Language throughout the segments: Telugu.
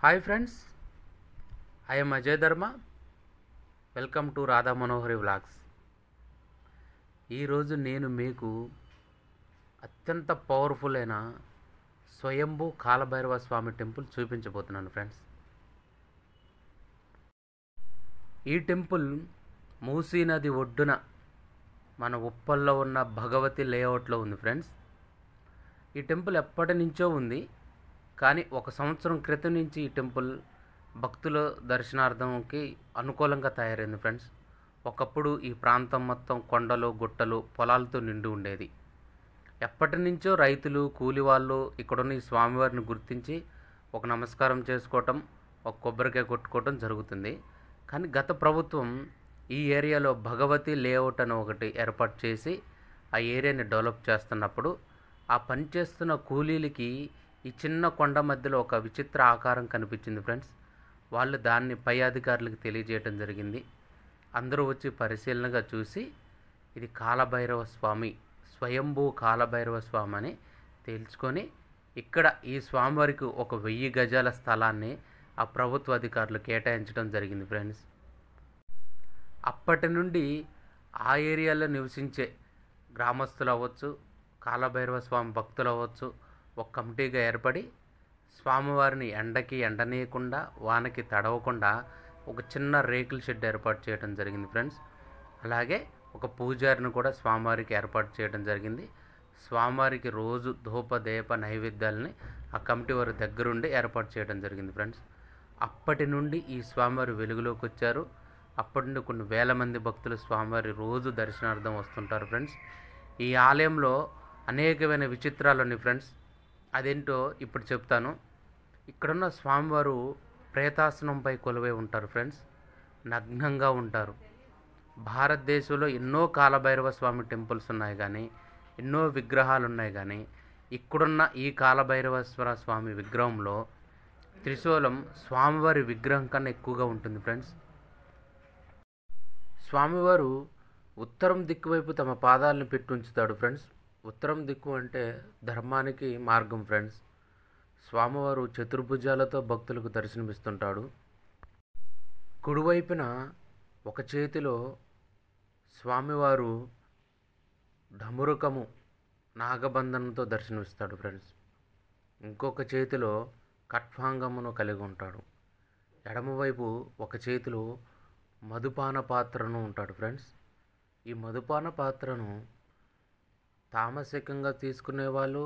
హాయ్ ఫ్రెండ్స్, ఐఎమ్ అజయ్ ధర్మ. Welcome to Radha Manohari vlogs. ఈరోజు నేను మీకు అత్యంత పవర్ఫుల్ అయిన స్వయంభూ కాలభైరవ స్వామి టెంపుల్ చూపించబోతున్నాను ఫ్రెండ్స్. ఈ టెంపుల్ మూసీ నది ఒడ్డున మన ఉప్పల్లో ఉన్న భగవతి లేఅవుట్లో ఉంది ఫ్రెండ్స్. ఈ టెంపుల్ ఎప్పటి నుంచో ఉంది, కానీ 1 సంవత్సరం క్రితం నుంచి ఈ టెంపుల్ భక్తుల దర్శనార్థంకి అనుకూలంగా తయారైంది ఫ్రెండ్స్. ఒకప్పుడు ఈ ప్రాంతం మొత్తం కొండలు, గుట్టలు, పొలాలతో నిండి ఉండేది. ఎప్పటి నుంచో రైతులు, కూలి వాళ్ళు ఇక్కడున్న ఈ స్వామివారిని గుర్తించి ఒక నమస్కారం చేసుకోవటం, ఒక కొబ్బరికాయ కొట్టుకోవటం జరుగుతుంది. కానీ గత ప్రభుత్వం ఈ ఏరియాలో భగవతి లేఅవుట్ అని ఒకటి ఏర్పాటు చేసి ఆ ఏరియాని డెవలప్ చేస్తున్నప్పుడు ఆ పనిచేస్తున్న కూలీలకి ఈ చిన్న కొండ మధ్యలో ఒక విచిత్ర ఆకారం కనిపించింది ఫ్రెండ్స్. వాళ్ళు దాన్ని పై అధికారులకు తెలియజేయడం జరిగింది. అందరూ వచ్చి పరిశీలనగా చూసి ఇది కాలభైరవ స్వామి, స్వయంభూ కాలభైరవ స్వామి అని తేల్చుకొని ఇక్కడ ఈ స్వామివారికి 1000 గజాల స్థలాన్ని ఆ ప్రభుత్వ అధికారులు కేటాయించడం జరిగింది ఫ్రెండ్స్. అప్పటి నుండి ఆ ఏరియాలో నివసించే గ్రామస్తులు అవ్వచ్చు, కాలభైరవ స్వామి భక్తులు అవ్వచ్చు, ఒక కమిటీగా ఏర్పడి స్వామివారిని ఎండకి ఎండనీయకుండా, వానకి తడవకుండా ఒక చిన్న రేకుల షెడ్ ఏర్పాటు చేయడం జరిగింది ఫ్రెండ్స్. అలాగే ఒక పూజారిని కూడా స్వామివారికి ఏర్పాటు చేయడం జరిగింది. స్వామివారికి రోజు ధూప దీప నైవేద్యాలని ఆ కమిటీ వారి దగ్గరుండి ఏర్పాటు చేయడం జరిగింది ఫ్రెండ్స్. అప్పటి నుండి ఈ స్వామివారి వెలుగులోకి వచ్చారు. అప్పటి నుండి కొన్ని వేల మంది భక్తులు స్వామివారి రోజు దర్శనార్థం వస్తుంటారు ఫ్రెండ్స్. ఈ ఆలయంలో అనేకమైన విచిత్రాలు ఉన్నాయి ఫ్రెండ్స్. అదేంటో ఇప్పుడు చెప్తాను. ఇక్కడున్న స్వామివారు ప్రేతాసనంపై కొలువై ఉంటారు ఫ్రెండ్స్. నగ్నంగా ఉంటారు. భారతదేశంలో ఎన్నో కాలభైరవ స్వామి టెంపుల్స్ ఉన్నాయి, కానీ ఎన్నో విగ్రహాలు ఉన్నాయి, కానీ ఇక్కడున్న ఈ కాలభైరవేశ్వర స్వామి విగ్రహంలో త్రిశూలం స్వామివారి విగ్రహం కన్నా ఎక్కువగా ఉంటుంది ఫ్రెండ్స్. స్వామివారు ఉత్తరం దిక్కు వైపు తమ పాదాలను పెట్టి ఉంచుతాడు ఫ్రెండ్స్. ఉత్తరం దిక్కు అంటే ధర్మానికి మార్గం ఫ్రెండ్స్. స్వామివారు చతుర్భుజాలతో భక్తులకు దర్శనమిస్తుంటాడు. కుడివైపున ఒక చేతిలో స్వామివారు ఢమురుకము నాగబంధనంతో దర్శనమిస్తాడు ఫ్రెండ్స్. ఇంకొక చేతిలో ఖట్వాంగమును కలిగి ఉంటాడు. ఎడమవైపు ఒక చేతిలో మధుపాన పాత్రను ఉంటాడు ఫ్రెండ్స్. ఈ మధుపాన పాత్రను తామసికంగా తీసుకునేవాళ్ళు,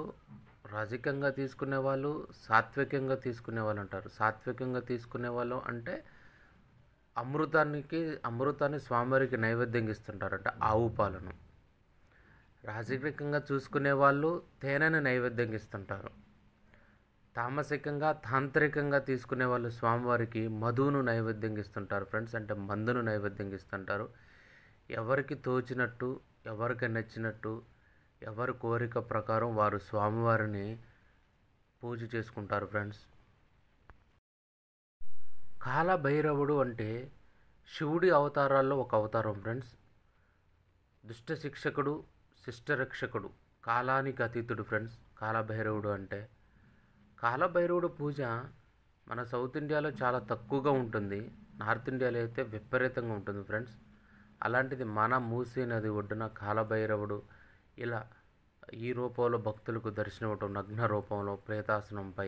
రజకంగా తీసుకునేవాళ్ళు, సాత్వికంగా తీసుకునేవాళ్ళు అంటారు. సాత్వికంగా తీసుకునేవాళ్ళు అంటే అమృతాన్ని స్వామివారికి నైవేద్యంగా ఇస్తుంటారంట, ఆవు పాలను. రాజకీయంగా చూసుకునేవాళ్ళు తేనెను నైవేద్యంగా ఇస్తుంటారు. తామసికంగా, తాంత్రికంగా తీసుకునే వాళ్ళు స్వామివారికి మధువును నైవేద్యంగా ఇస్తుంటారు ఫ్రెండ్స్. అంటే మందును నైవేద్యంగా ఇస్తుంటారు. ఎవరికి తోచినట్టు, ఎవరికి నచ్చినట్టు, ఎవరి కోరిక ప్రకారం వారు స్వామివారిని పూజ చేసుకుంటారు ఫ్రెండ్స్. కాలభైరవుడు అంటే శివుడి అవతారాల్లో ఒక అవతారం ఫ్రెండ్స్. దుష్ట శిక్షకుడు, శిష్ట రక్షకుడు, కాలానికి అతీతుడు ఫ్రెండ్స్ కాలభైరవుడు అంటే. కాలభైరవుడు పూజ మన సౌత్ ఇండియాలో చాలా తక్కువగా ఉంటుంది, నార్త్ ఇండియాలో అయితే విపరీతంగా ఉంటుంది ఫ్రెండ్స్. అలాంటిది మన మూసీ నది ఒడ్డున కాలభైరవుడు ఇలా ఈ రూపంలో భక్తులకు దర్శనం ఇవ్వటం, నగ్న రూపంలో ప్రేతాసనంపై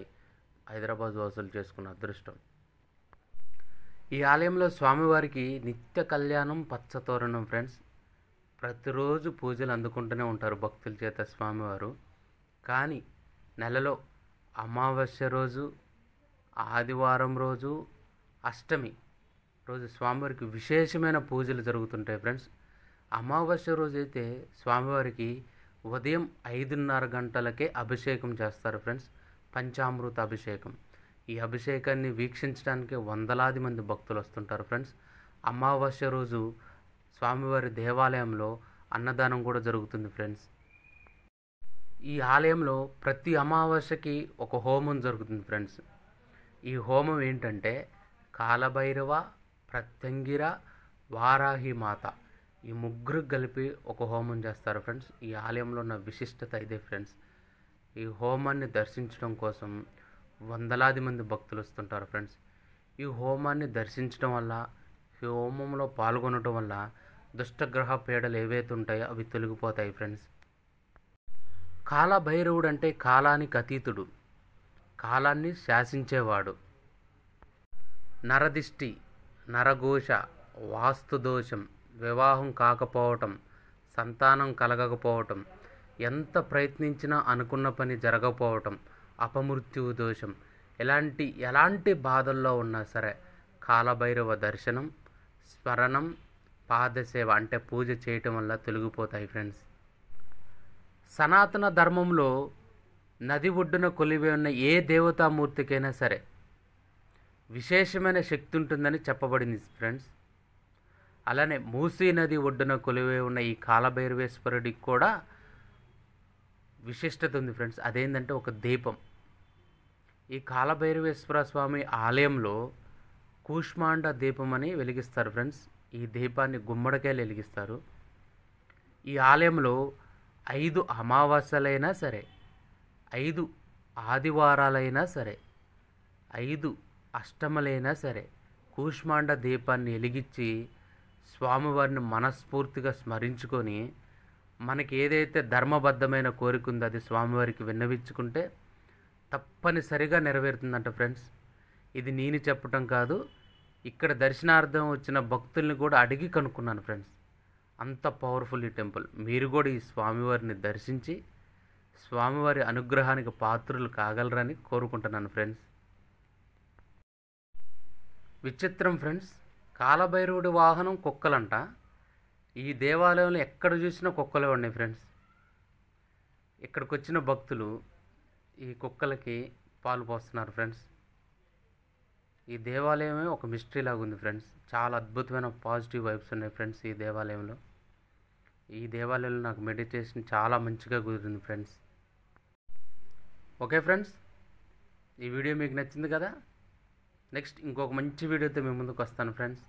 హైదరాబాద్ వసూలు చేసుకున్న అదృష్టం. ఈ ఆలయంలో స్వామివారికి నిత్య కళ్యాణం, పచ్చతోరణం ఫ్రెండ్స్. ప్రతిరోజు పూజలు అందుకుంటూనే ఉంటారు భక్తుల చేత స్వామివారు. కానీ నెలలో అమావాస్య రోజు, ఆదివారం రోజు, అష్టమి రోజు స్వామివారికి విశేషమైన పూజలు జరుగుతుంటాయి ఫ్రెండ్స్. అమావాస్య రోజు అయితే స్వామివారికి ఉదయం 5:30 గంటలకే అభిషేకం చేస్తారు ఫ్రెండ్స్. పంచామృత అభిషేకం. ఈ అభిషేకాన్ని వీక్షించడానికి వందలాది మంది భక్తులు వస్తుంటారు ఫ్రెండ్స్. అమావాస్య రోజు స్వామివారి దేవాలయంలో అన్నదానం కూడా జరుగుతుంది ఫ్రెండ్స్. ఈ ఆలయంలో ప్రతి అమావాస్యకి ఒక హోమం జరుగుతుంది ఫ్రెండ్స్. ఈ హోమం ఏంటంటే కాలభైరవ, ప్రత్యంగిర, వారాహి మాత ఈ ముగ్గురు కలిపి ఒక హోమం చేస్తారు ఫ్రెండ్స్. ఈ ఆలయంలో ఉన్న విశిష్టత ఇదే ఫ్రెండ్స్. ఈ హోమాన్ని దర్శించడం కోసం వందలాది మంది భక్తులు వస్తుంటారు ఫ్రెండ్స్. ఈ హోమాన్ని దర్శించడం వల్ల, ఈ హోమంలో పాల్గొనడం వల్ల దుష్టగ్రహ పీడలు ఏవైతే ఉంటాయో అవి తొలగిపోతాయి ఫ్రెండ్స్. కాలభైరవుడు అంటే కాలానికి అతీతుడు, కాలాన్ని శాసించేవాడు. నరదిష్టి, నరఘోష, వాస్తుదోషం, వివాహం కాకపోవటం, సంతానం కలగకపోవటం, ఎంత ప్రయత్నించినా అనుకున్న పని జరగకపోవటం, అపమృత్యు దోషం, ఎలాంటి బాధల్లో ఉన్నా సరే కాలభైరవ దర్శనం, స్మరణం, పాదసేవ అంటే పూజ చేయటం వల్ల తొలగిపోతాయి ఫ్రెండ్స్. సనాతన ధర్మంలో నది ఒడ్డున కొలివే ఉన్న ఏ దేవతామూర్తికైనా సరే విశేషమైన శక్తి ఉంటుందని చెప్పబడింది ఫ్రెండ్స్. అలానే మూసీ నది ఒడ్డున కొలివే ఉన్న ఈ కాలభైరవేశ్వరుడికి కూడా విశిష్టత ఉంది ఫ్రెండ్స్. అదేంటంటే ఒక దీపం. ఈ కాలభైరవేశ్వర స్వామి ఆలయంలో కూష్మాండ దీపం అని వెలిగిస్తారు ఫ్రెండ్స్. ఈ దీపాన్ని గుమ్మడికాయలు వెలిగిస్తారు. ఈ ఆలయంలో 5 అమావాస్యలైనా సరే, 5 ఆదివారాలైనా సరే, 5 అష్టమలైనా సరే కూష్మాండ దీపాన్ని వెలిగించి స్వామివారిని మనస్ఫూర్తిగా స్మరించుకొని మనకి ఏదైతే ధర్మబద్ధమైన కోరిక ఉందో అది స్వామివారికి విన్నవించుకుంటే తప్పనిసరిగా నెరవేరుతుందంట ఫ్రెండ్స్. ఇది నేను చెప్పటం కాదు, ఇక్కడ దర్శనార్థం వచ్చిన భక్తుల్ని కూడా అడిగి కనుక్కున్నాను ఫ్రెండ్స్. అంత పవర్ఫుల్ ఈ టెంపుల్. మీరు కూడా ఈ స్వామివారిని దర్శించి స్వామివారి అనుగ్రహానికి పాత్రులు కాగలరని కోరుకుంటున్నాను ఫ్రెండ్స్. విచిత్రం ఫ్రెండ్స్, కాలభైరవుడి వాహనం కుక్కలంట. ఈ దేవాలయంలో ఎక్కడ చూసినా కుక్కలే ఉన్నాయి ఫ్రెండ్స్. ఇక్కడికి వచ్చిన భక్తులు ఈ కుక్కలకి పాలు పోస్తున్నారు ఫ్రెండ్స్. ఈ దేవాలయమే ఒక మిస్టరీ లాగా ఉంది ఫ్రెండ్స్. చాలా అద్భుతమైన పాజిటివ్ వైబ్స్ ఉన్నాయి ఫ్రెండ్స్ ఈ దేవాలయంలో. ఈ దేవాలయంలో నాకు మెడిటేషన్ చాలా మంచిగా కుదిరింది ఫ్రెండ్స్. ఓకే ఫ్రెండ్స్, ఈ వీడియో మీకు నచ్చింది కదా. నెక్స్ట్ ఇంకొక మంచి వీడియోతో మీ ముందుకు వస్తాను friends.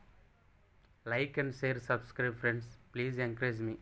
Like and share, subscribe friends. Please encourage me.